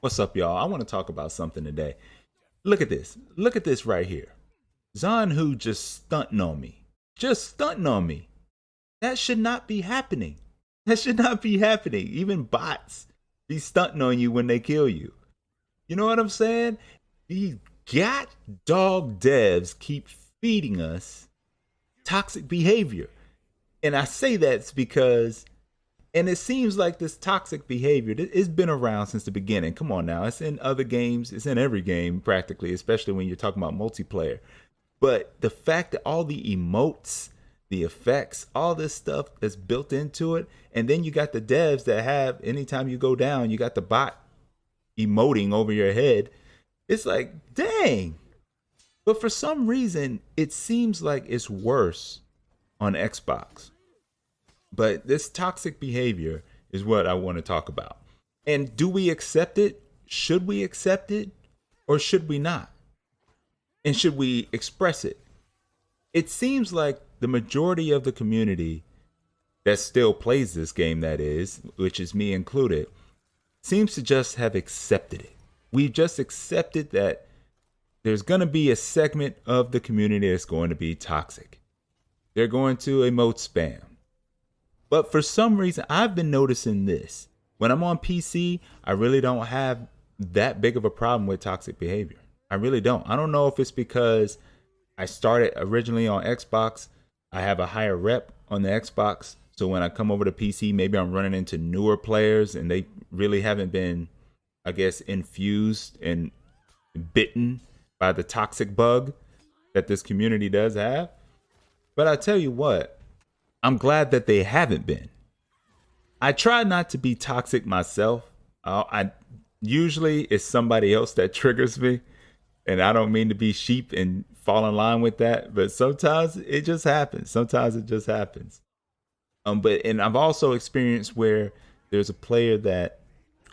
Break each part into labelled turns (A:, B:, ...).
A: What's up, y'all? I want to talk about something today. Look at this. Look at this right here. Zon who just stunting on me. Just stunting on me. That should not be happening. That should not be happening. Even bots be stunting on you when they kill you. You know what I'm saying? These god dog devs keep feeding us toxic behavior. And I say that's because and it seems like this toxic behavior, it's been around since the beginning. Come on now. It's in other games. It's in every game practically, especially when you're talking about multiplayer. But the fact that all the emotes, the effects, all this stuff that's built into it, and then you got the devs that have, anytime you go down, you got the bot emoting over your head. It's like, dang. But for some reason, it seems like it's worse on Xbox. But this toxic behavior is what I want to talk about. And do we accept it? Should we accept it? Or should we not? And should we express it? It seems like the majority of the community that still plays this game, that is, which is me included, seems to just have accepted it. We've just accepted that there's going to be a segment of the community that's going to be toxic. They're going to emote spam. But for some reason, I've been noticing this. When I'm on PC, I really don't have that big of a problem with toxic behavior. I really don't. I don't know if it's because I started originally on Xbox. I have a higher rep on the Xbox. So when I come over to PC, maybe I'm running into newer players and they really haven't been, I guess, infused and bitten by the toxic bug that this community does have. But I tell you what, I'm glad that they haven't been. I try not to be toxic myself. I usually it's somebody else that triggers me, and I don't mean to be sheep and fall in line with that, but sometimes it just happens. Sometimes it just happens. But and I've also experienced where there's a player that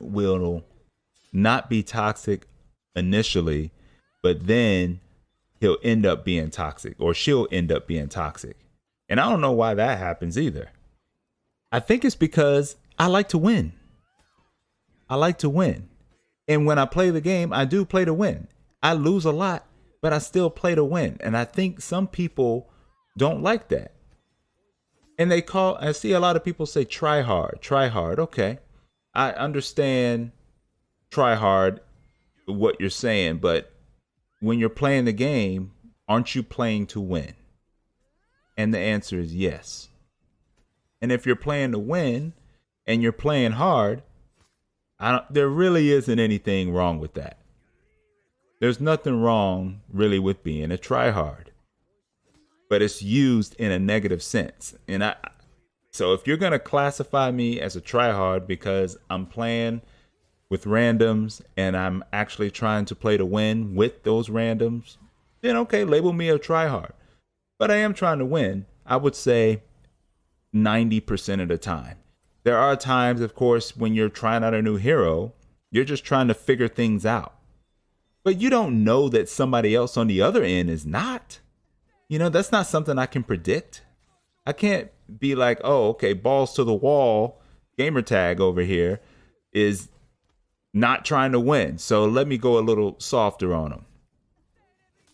A: will not be toxic initially, but then he'll end up being toxic, or she'll end up being toxic. And I don't know why that happens either. I think it's because I like to win. I like to win. And when I play the game, I do play to win. I lose a lot, but I still play to win. And I think some people don't like that. And I see a lot of people say try hard, try hard. Okay. I understand try hard, what you're saying, but when you're playing the game, aren't you playing to win? And the answer is yes. And if you're playing to win and you're playing hard, there really isn't anything wrong with that. There's nothing wrong really with being a tryhard, but it's used in a negative sense. So if you're going to classify me as a tryhard because I'm playing with randoms and I'm actually trying to play to win with those randoms, then okay, label me a tryhard. But I am trying to win, I would say 90% of the time. There are times, of course, when you're trying out a new hero, you're just trying to figure things out. But you don't know that somebody else on the other end is not. That's not something I can predict. I can't be like, oh, okay, balls to the wall, gamer tag over here is not trying to win. So let me go a little softer on them.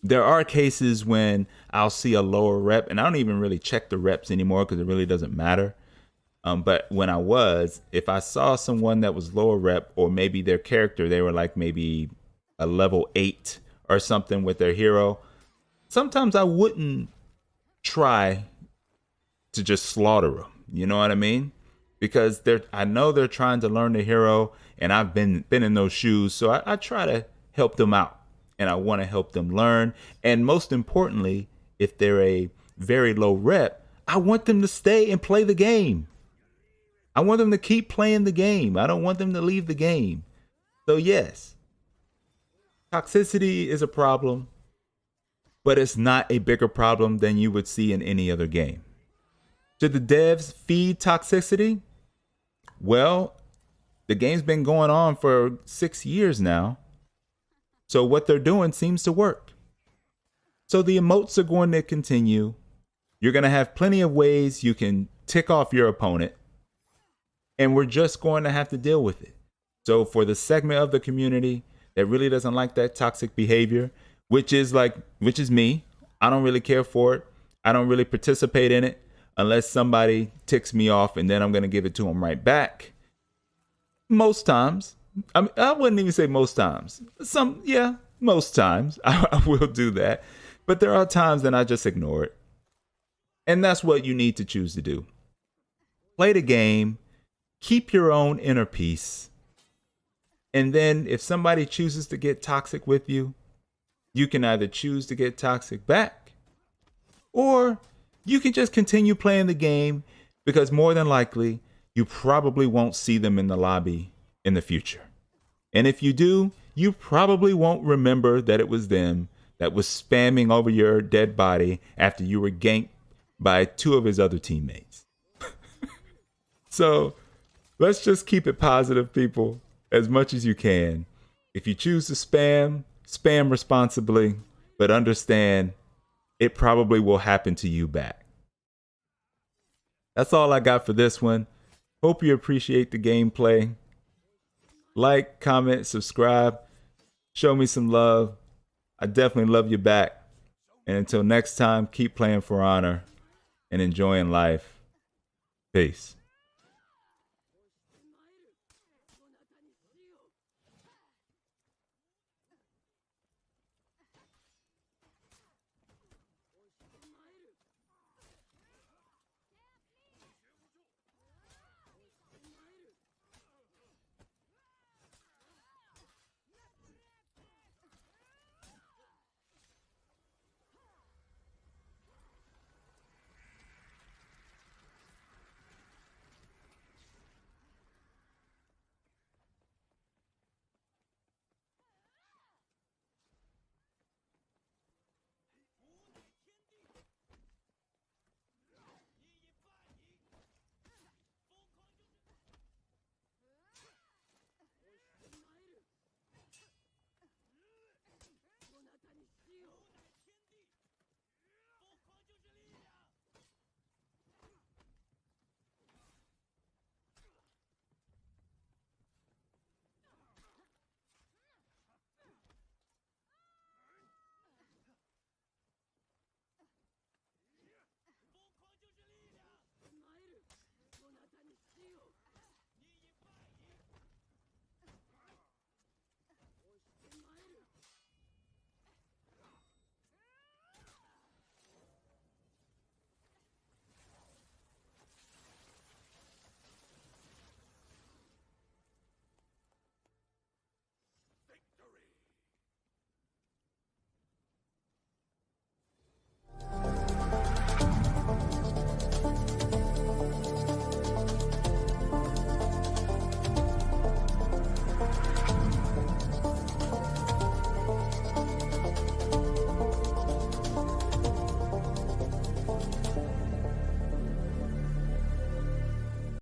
A: There are cases when I'll see a lower rep, and I don't even really check the reps anymore because it really doesn't matter. But when if I saw someone that was lower rep, or maybe their character, they were like maybe a level 8 or something with their hero, sometimes I wouldn't try to just slaughter them. You know what I mean? Because I know they're trying to learn the hero, and I've been in those shoes, so I try to help them out. And I want to help them learn. And most importantly, if they're a very low rep, I want them to stay and play the game. I want them to keep playing the game. I don't want them to leave the game. So yes, toxicity is a problem, but it's not a bigger problem than you would see in any other game. Should the devs feed toxicity? Well, the game's been going on for 6 years now. So what they're doing seems to work. So the emotes are going to continue. You're going to have plenty of ways you can tick off your opponent. And we're just going to have to deal with it. So for the segment of the community that really doesn't like that toxic behavior, which is me, I don't really care for it. I don't really participate in it unless somebody ticks me off, and then I'm going to give it to them right back. Most times, I wouldn't even say most times. Most times I will do that. But there are times that I just ignore it. And that's what you need to choose to do. Play the game, keep your own inner peace. And then if somebody chooses to get toxic with you, you can either choose to get toxic back, or you can just continue playing the game, because more than likely, you probably won't see them in the lobby in the future. And if you do, you probably won't remember that it was them that was spamming over your dead body after you were ganked by 2 of his other teammates. So let's just keep it positive, people, as much as you can. If you choose to spam responsibly, but understand it probably will happen to you back. That's all I got for this one. Hope you appreciate the gameplay. Like, comment, subscribe. Show me some love. I definitely love you back. And until next time, keep playing for honor and enjoying life. Peace.